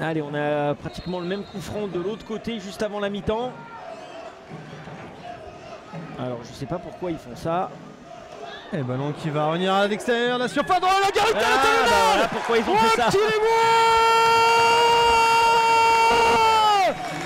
Allez, on a pratiquement le même coup franc de l'autre côté juste avant la mi-temps. Alors je sais pas pourquoi ils font ça. Et ballon qui va revenir à l'extérieur, la surface dans la Garita. Voilà pourquoi ils ont fait ça.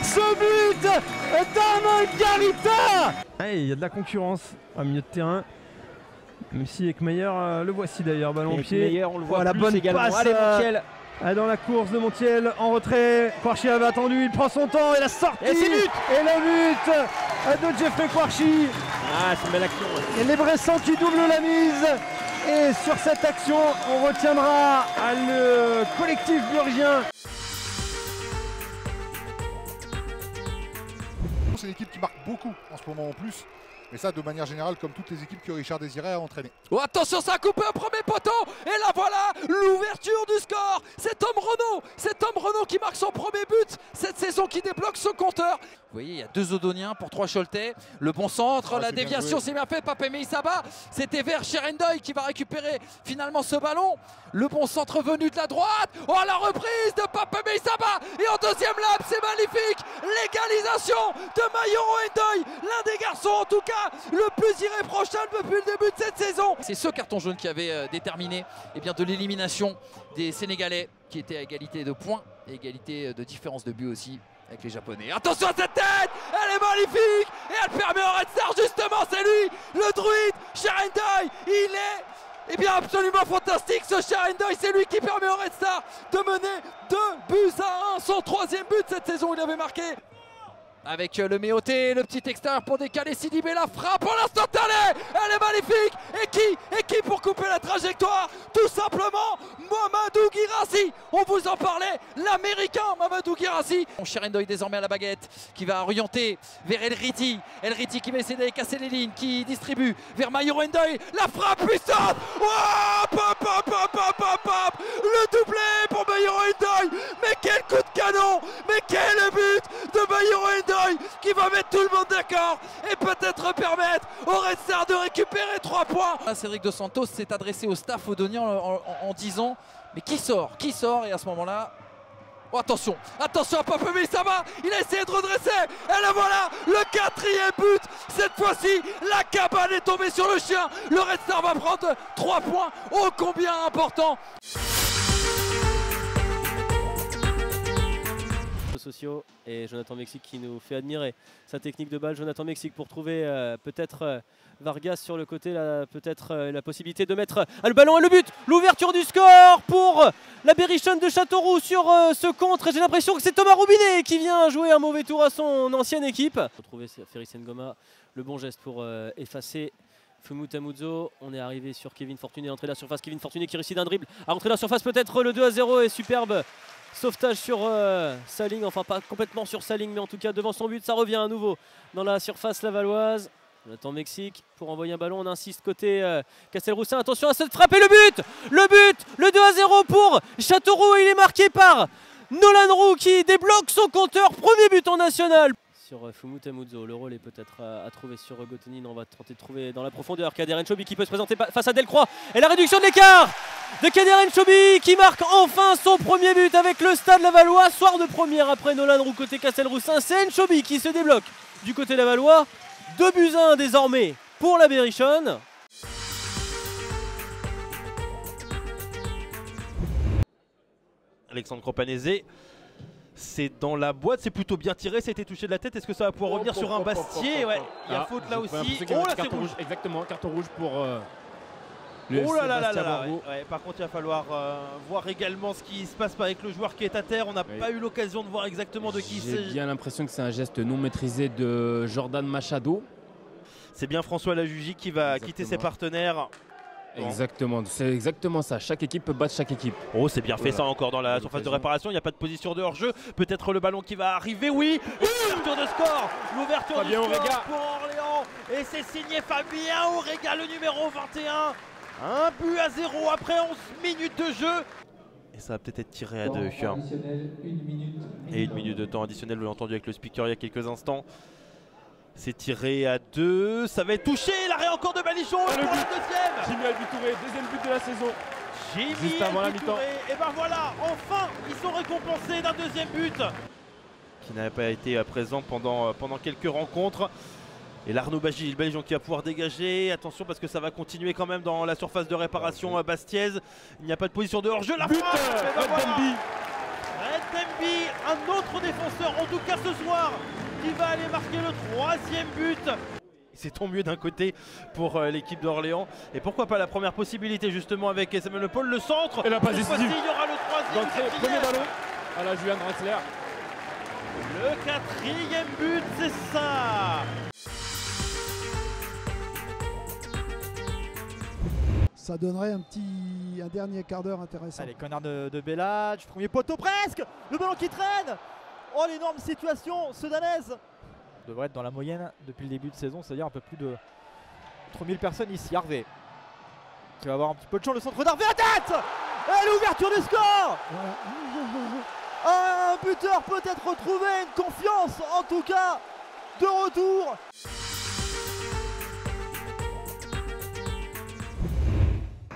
Ce but d'Arnaud Garita. Il y a de la concurrence à milieu de terrain. Même si Ekmeyer, le voici d'ailleurs, ballon au pied. Ekmeyer, on le voit la plus bonne également. passe. Allez, Montiel. Dans la course de Montiel en retrait. Kouarchi avait attendu, il prend son temps et la sortie. Et c'est but. Et le but de Jeffrey Kouarchi. Ah, c'est une belle action. Et les Bressans qui doublent la mise. Et sur cette action, on retiendra le collectif burgien. C'est une équipe qui marque beaucoup en ce moment en plus. Et ça, de manière générale, comme toutes les équipes que Richard Désiré a entraînées. Oh, attention, ça a coupé au premier poteau. Et là, voilà l'ouverture du score. C'est Tom Renaud qui marque son premier but cette saison, qui débloque son compteur. Vous voyez, il y a 2 Odoniens pour 3 Choletais. Le bon centre, la déviation, c'est bien fait. Pape Meissaba, c'était vers Cherendoy qui va récupérer finalement ce ballon. Le bon centre venu de la droite. Oh, la reprise de Pape Meissaba. Et en deuxième lap, c'est magnifique. L'égalisation de Mayoro Ndoye, l'un des garçons en tout cas le plus irréprochable depuis le début de cette saison. C'est ce carton jaune qui avait déterminé de l'élimination des Sénégalais, qui étaient à égalité de points et égalité de différence de but aussi avec les Japonais. Attention à cette tête, elle est magnifique et elle permet au Red Star, justement, c'est lui, le druide, Cherendoy. Il est absolument fantastique ce Cherendoy, c'est lui qui permet au Red Star de mener 2-1, son 3e but cette saison, il avait marqué. Avec le Méoté, le petit extérieur pour décaler Sidibé, la frappe en l'instantané, elle est magnifique. Et qui pour couper la trajectoire? Tout simplement Mamadou Guirassy. On vous en parlait, l'américain Mamadou Guirassy. Cherendoy désormais à la baguette, qui va orienter vers El Riti qui va essayer d'aller casser les lignes, qui distribue vers Mayoro Ndoye, la frappe puissante. Oh, le doublé pour Mayoro Ndoye. Mais quel coup de canon, mais quel but de Mayoro Ndoye, qui va mettre tout le monde d'accord et peut-être permettre au Red Star de récupérer 3 points. Là, Cédric Dos Santos s'est adressé au staff odonien en disant mais qui sort, et à ce moment-là, oh, attention à Pape Meissaba, il a essayé de redresser, et là voilà le 4e but. Cette fois-ci, la cabane est tombée sur le chien. Le Red Star va prendre 3 points, ô combien important. Sociaux et Jonathan Mexique qui nous fait admirer sa technique de balle. Jonathan Mexique pour trouver peut-être Vargas sur le côté, peut-être la possibilité de mettre le ballon et le but, l'ouverture du score pour la Berrichonne de Châteauroux sur ce contre. J'ai l'impression que c'est Thomas Roubinet qui vient jouer un mauvais tour à son ancienne équipe. Retrouver Ferris Ngoma, le bon geste pour effacer Fumut Amudzo. On est arrivé sur Kevin Fortuné, entrée de la surface, Kevin Fortuné qui réussit d'un dribble à rentrer de la surface, peut-être le 2-0 et superbe sauvetage sur sa ligne, enfin pas complètement sur sa ligne, mais en tout cas devant son but. Ça revient à nouveau dans la surface lavalloise. Jonathan Mexique pour envoyer un ballon, on insiste côté Castelroussin. Attention à cette frappe et le but, le 2-0 pour Châteauroux. Il est marqué par Nolan Roux qui débloque son compteur, premier but en national. Sur Fumut Amudzo, le rôle est peut-être à trouver sur Gotenin. On va tenter de trouver dans la profondeur Kader Nchobi qui peut se présenter face à Delcroix. Et la réduction de l'écart de Kader Nchobi qui marque enfin son premier but avec le Stade Lavallois. Soir de première après Nolan Roux côté Castelroussin. C'est Nchobi qui se débloque du côté lavallois. 2-1 désormais pour la Berrichonne. Alexandre Cropanese. C'est dans la boîte, c'est plutôt bien tiré, ça a été touché de la tête. Est-ce que ça va pouvoir revenir sur un Bastier? Ouais, il y a faute là aussi. Oh là, c'est rouge. Exactement, carton rouge pour oh là là là là. Ouais, par contre, il va falloir voir également ce qui se passe avec le joueur qui est à terre. On n'a pas eu l'occasion de voir exactement de qui il s'agit. J'ai bien l'impression que c'est un geste non maîtrisé de Jordan Machado. C'est bien François Lajugie qui va quitter ses partenaires. Exactement, c'est exactement ça. Chaque équipe peut battre chaque équipe. Oh, c'est bien fait ça encore dans la surface de réparation. Il n'y a pas de position de hors-jeu. Peut-être le ballon qui va arriver. Oui, l'ouverture de score. L'ouverture du score pour Orléans. Et c'est signé Fabien Aurega, le numéro 21. 1-0 après 11 minutes de jeu. Et ça va peut-être être tiré à 2. Et 1 minute de temps additionnel, vous l'avez entendu avec le speaker il y a quelques instants. C'est tiré à 2, ça va être touché, l'arrêt encore de Balichon, le deuxième. Jimmy Albi Touré, deuxième but de la saison. Jimmy juste avant la mi-temps. Et ben voilà, enfin, ils sont récompensés d'un deuxième but qui n'avait pas été présent pendant quelques rencontres. Et l'Arnaud Belgian qui va pouvoir dégager. Attention parce que ça va continuer quand même dans la surface de réparation Bastiaise. Il n'y a pas de position de hors-jeu. La But, Red Demby, un autre défenseur en tout cas ce soir, qui va aller marquer le troisième but. C'est tant mieux d'un côté pour l'équipe d'Orléans. Et pourquoi pas la première possibilité justement avec Samuel Le Paul, le centre. Et la passe décisive. Il y aura le troisième. Premier ballon à la Julian Draxler. Le quatrième but, c'est ça. Ça donnerait un dernier quart d'heure intéressant. Allez, connard de Bellage, premier poteau presque. Le ballon qui traîne. Oh, l'énorme situation sudanaise. On devrait être dans la moyenne depuis le début de saison, c'est-à-dire un peu plus de 3000 personnes ici. Harvey qui va avoir un petit peu de chance, le centre d'Harvey à tête. Et l'ouverture du score. Voilà. Un buteur peut-être retrouvé, une confiance en tout cas de retour.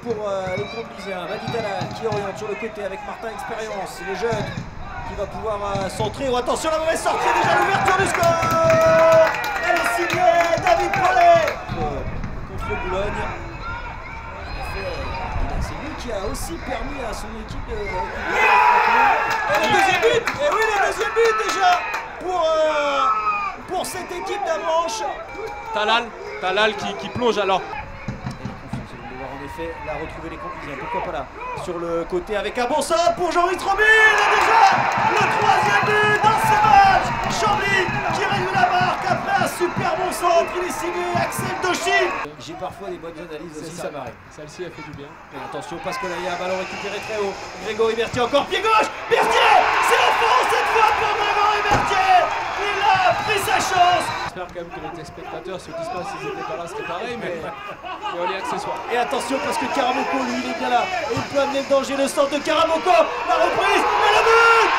Pour les Comblisiens, Vaditala qui oriente sur le côté avec Martin Expérience, le jeune qui va pouvoir centrer. Oh, attention, la mauvaise sortie, déjà l'ouverture du score. Elle est signée David Paulet contre Boulogne. C'est lui qui a aussi permis à son équipe de... Et le deuxième but. Et oui, le deuxième but déjà pour cette équipe d'Avranches. Talal qui plonge alors. La retrouver les Comblisiens, pourquoi pas là sur le côté avec un bon centre pour Jean-Louis Tromil. Et déjà le troisième but dans ce match. Chambly qui réduit la marque après un super bon centre. Il est signé Axel Doshi. J'ai parfois des bonnes analyses aussi, ça m'arrive. Celle-ci a fait du bien. Mais attention parce que là il y a un ballon récupéré très haut. Grégory Berthier encore pied gauche. Berthier, c'est la France cette fois pour Grégory Berthier. Il a pris sa chance. J'espère quand même que les téléspectateurs se disent pas s'ils étaient pas là c'était pareil, mais on est accessoire. Et attention parce que Karamoko lui il est bien là et il peut amener le danger, le centre de Karamoko, la reprise et le but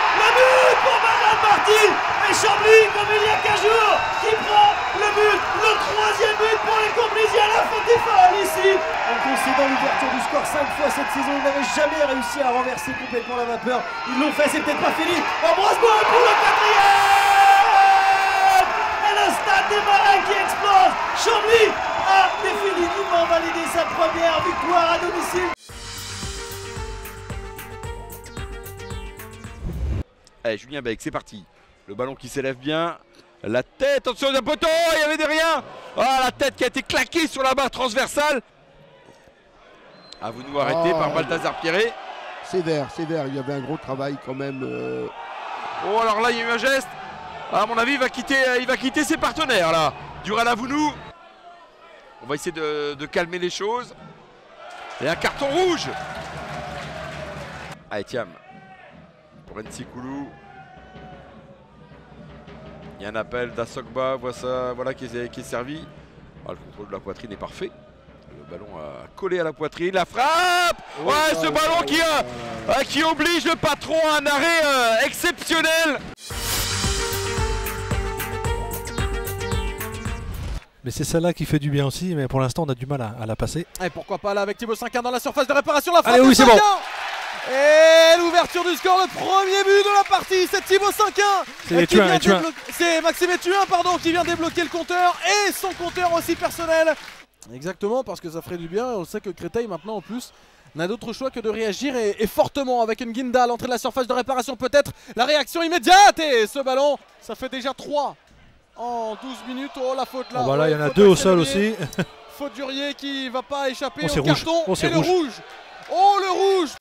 pour Bernard Marty et Chambly comme il y a 15 jours qui prend le but, le troisième but pour les Comblisiens. La faute est folle ici. En concédant l'ouverture du score 5 fois cette saison, ils n'avaient jamais réussi à renverser complètement la vapeur. Ils l'ont fait, c'est peut-être pas fini. Embrasse-moi pour le quatrième. Le stade des Marins qui explose. Chambly a définitivement validé sa première victoire à domicile. Allez, Julien Bègue, c'est parti. Le ballon qui s'élève bien. La tête, attention d'un poteau, il y avait des rien. Ah, la tête qui a été claquée sur la barre transversale. À vous de nous arrêter par Balthazar Pierret. Sévère, il y avait un gros travail quand même. Oh, alors là, il y a eu un geste. À mon avis, il va quitter ses partenaires là. Dural Avounou. On va essayer de calmer les choses. Et un carton rouge. Allez, tiens. Pour Nsikulu. Il y a un appel d'Asogba. Voilà qui est servi. Ah, le contrôle de la poitrine est parfait. Le ballon a collé à la poitrine. La frappe. Ouais, ce ballon qui oblige le patron à un arrêt exceptionnel. Mais c'est celle-là qui fait du bien aussi, mais pour l'instant on a du mal à la passer. Et pourquoi pas là avec Thibaut Cinquin dans la surface de réparation, la frappe. Allez, oui, c'est bon. Et l'ouverture du score, le premier but de la partie, c'est Thibaut Cinquin. C'est Maxime Etuin pardon, qui vient débloquer le compteur et son compteur aussi personnel. Exactement, parce que ça ferait du bien et on sait que Créteil maintenant en plus n'a d'autre choix que de réagir et fortement avec une Guinda à l'entrée de la surface de réparation, peut-être la réaction immédiate. Et ce ballon, ça fait déjà 3 en 12 minutes. Oh la faute là. Oh bah là il y en a 2 au sol aussi. Faute d'Urier qui va pas échapper au carton. Oh, et le rouge. Oh le rouge.